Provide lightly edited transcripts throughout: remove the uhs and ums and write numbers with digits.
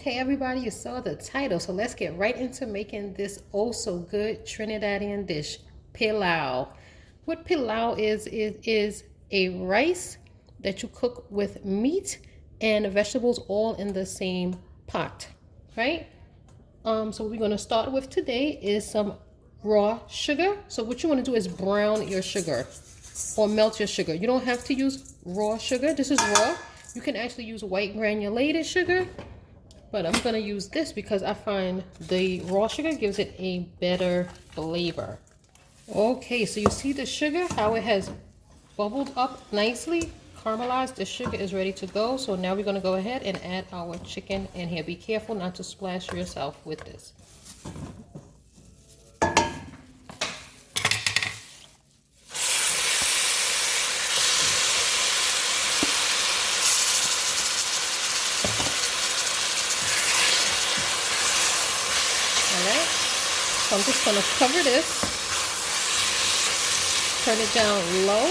Okay, everybody, you saw the title, so let's get right into making this oh so good Trinidadian dish, Peleau. What Peleau is a rice that you cook with meat and vegetables all in the same pot, right? So what we're going to start with today is some raw sugar. So what you want to do is brown your sugar or melt your sugar. You don't have to use raw sugar. This is raw. You can actually use white granulated sugar, but I'm going to use this because I find the raw sugar gives it a better flavor. Okay, so you see the sugar, how it has bubbled up nicely, caramelized. The sugar is ready to go. So now we're going to go ahead and add our chicken in here. Be careful not to splash yourself with this. Alright, so I'm just going to cover this, turn it down low,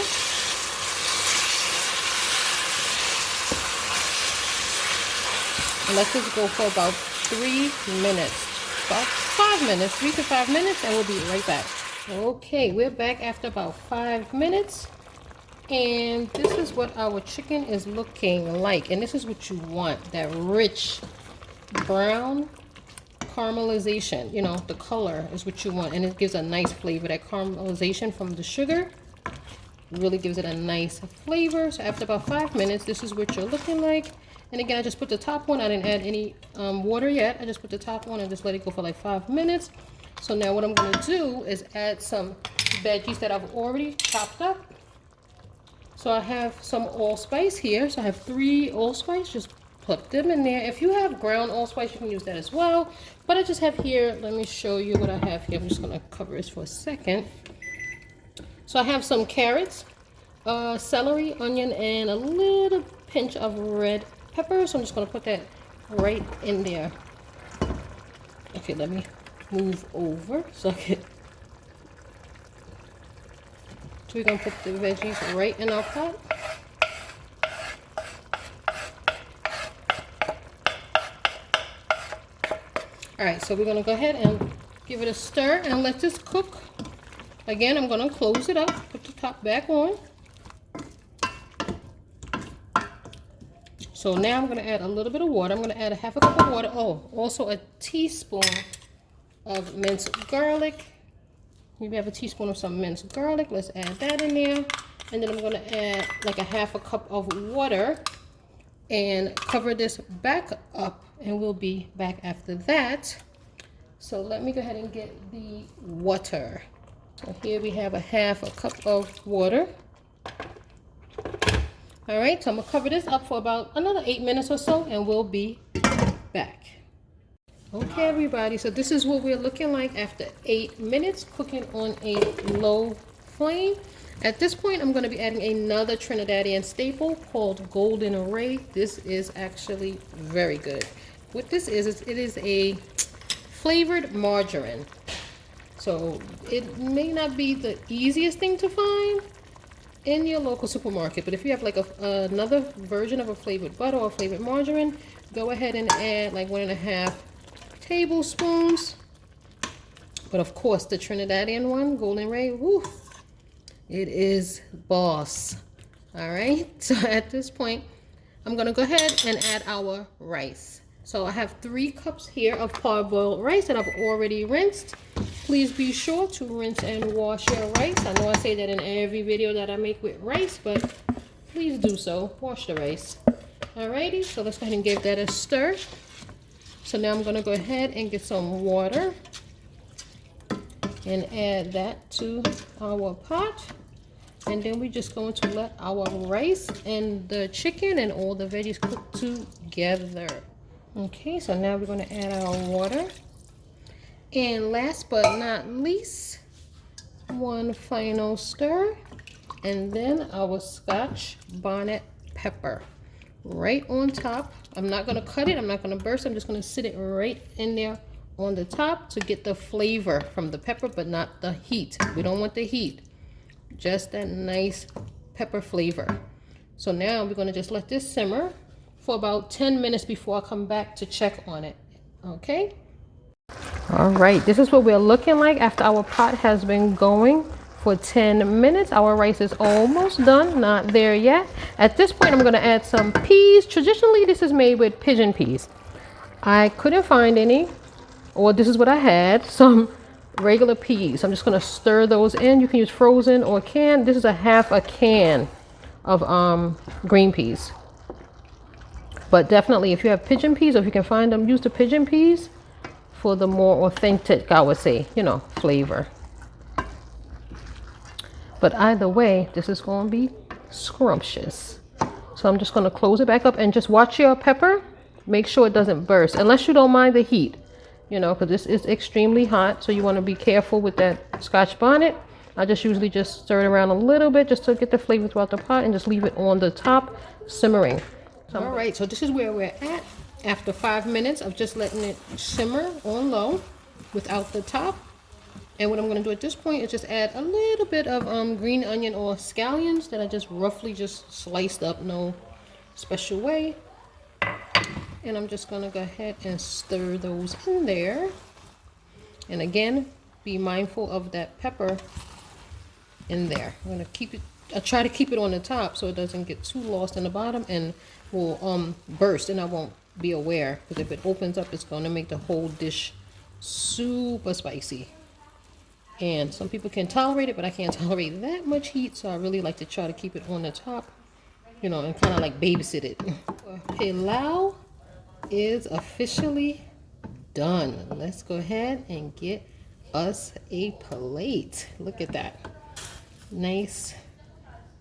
and let this go for about 3 minutes, about 5 minutes, 3 to 5 minutes, and we'll be right back. Okay, we're back after about 5 minutes, and this is what our chicken is looking like, and this is what you want, that rich brown caramelization. You know, the color is what you want, and it gives a nice flavor. That caramelization from the sugar really gives it a nice flavor. So after about 5 minutes, this is what you're looking like. And again, I just put the top on. I didn't add any water yet. I just put the top on and just let it go for like 5 minutes. So now what I'm going to do is add some veggies that I've already chopped up. So I have some allspice here. So I have 3 allspice. Just put them in there. If you have ground allspice, you can use that as well. But I just have here, let me show you what I have here. I'm just going to cover this for a second. So I have some carrots, celery, onion, and a little pinch of red pepper. So I'm just going to put that right in there. Okay, let me move over so I can. So we're going to put the veggies right in our pot. Alright, so we're going to go ahead and give it a stir and let this cook. Again, I'm going to close it up, put the top back on. So now I'm going to add a little bit of water. I'm going to add a half a cup of water. Oh, also a teaspoon of minced garlic. Maybe have a teaspoon of some minced garlic. Let's add that in there. And then I'm going to add like a half a cup of water and cover this back up, and we'll be back after that. So let me go ahead and get the water. So here we have a half a cup of water. All right, so I'm gonna cover this up for about another 8 minutes or so, and we'll be back. Okay, everybody, so this is what we're looking like after 8 minutes, cooking on a low flame. At this point, I'm going to be adding another Trinidadian staple called Golden Array. This is actually very good. What this is it is a flavored margarine. So it may not be the easiest thing to find in your local supermarket, but if you have like another version of a flavored butter or flavored margarine, go ahead and add like 1.5 tablespoons. But of course, the Trinidadian one, Golden Array, woo, it is boss. All right, so at this point, I'm gonna go ahead and add our rice. So I have 3 cups here of parboiled rice that I've already rinsed. Please be sure to rinse and wash your rice. I know I say that in every video that I make with rice, but please do so. Wash the rice. Alrighty, so let's go ahead and give that a stir. So now I'm gonna go ahead and get some water and add that to our pot. And then we're just going to let our rice and the chicken and all the veggies cook together. Okay, so now we're going to add our water. And last but not least, one final stir. And then our Scotch bonnet pepper right on top. I'm not going to cut it. I'm not going to burst. I'm just going to sit it right in there on the top to get the flavor from the pepper, but not the heat. We don't want the heat. Just that nice pepper flavor. So now we're going to just let this simmer for about 10 minutes before I come back to check on it. Okay. All right, this is what we're looking like after our pot has been going for 10 minutes. Our rice is almost done, not there yet. At this point, I'm going to add some peas. Traditionally, this is made with pigeon peas. I couldn't find any, or this is what I had, some regular peas. I'm just going to stir those in. You can use frozen or canned. This is a half a can of green peas. But definitely, if you have pigeon peas, or if you can find them, use the pigeon peas for the more authentic, I would say, you know, flavor. But either way, this is going to be scrumptious. So I'm just going to close it back up and just watch your pepper. Make sure it doesn't burst, unless you don't mind the heat, you know, because this is extremely hot. So you want to be careful with that Scotch bonnet. I just usually just stir it around a little bit just to get the flavor throughout the pot and just leave it on the top simmering. All right, so this is where we're at after 5 minutes of just letting it simmer on low without the top. And what I'm going to do at this point is just add a little bit of green onion or scallions that I just roughly just sliced up, no special way. And I'm just going to go ahead and stir those in there. And again, be mindful of that pepper in there. I'm going to keep it, I try to keep it on the top so it doesn't get too lost in the bottom and will burst, and I won't be aware, because if it opens up, it's going to make the whole dish super spicy. And some people can tolerate it, but I can't tolerate that much heat, so I really like to try to keep it on the top, you know, and kind of like babysit it. Pilau is officially done. Let's go ahead and get us a plate. Look at that. Nice.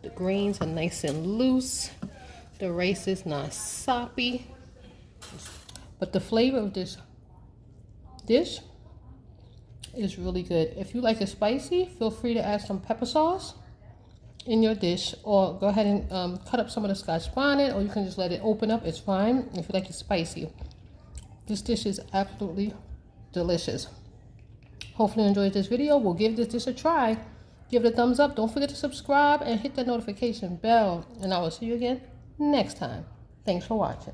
The grains are nice and loose. The rice is not soppy. But the flavor of this dish is really good. If you like it spicy, feel free to add some pepper sauce in your dish, or go ahead and cut up some of the Scotch bonnet, or you can just let it open up. It's fine if you like it spicy. This dish is absolutely delicious. Hopefully you enjoyed this video. We'll give this dish a try. Give it a thumbs up. Don't forget to subscribe and hit the notification bell. And I will see you again next time. Thanks for watching.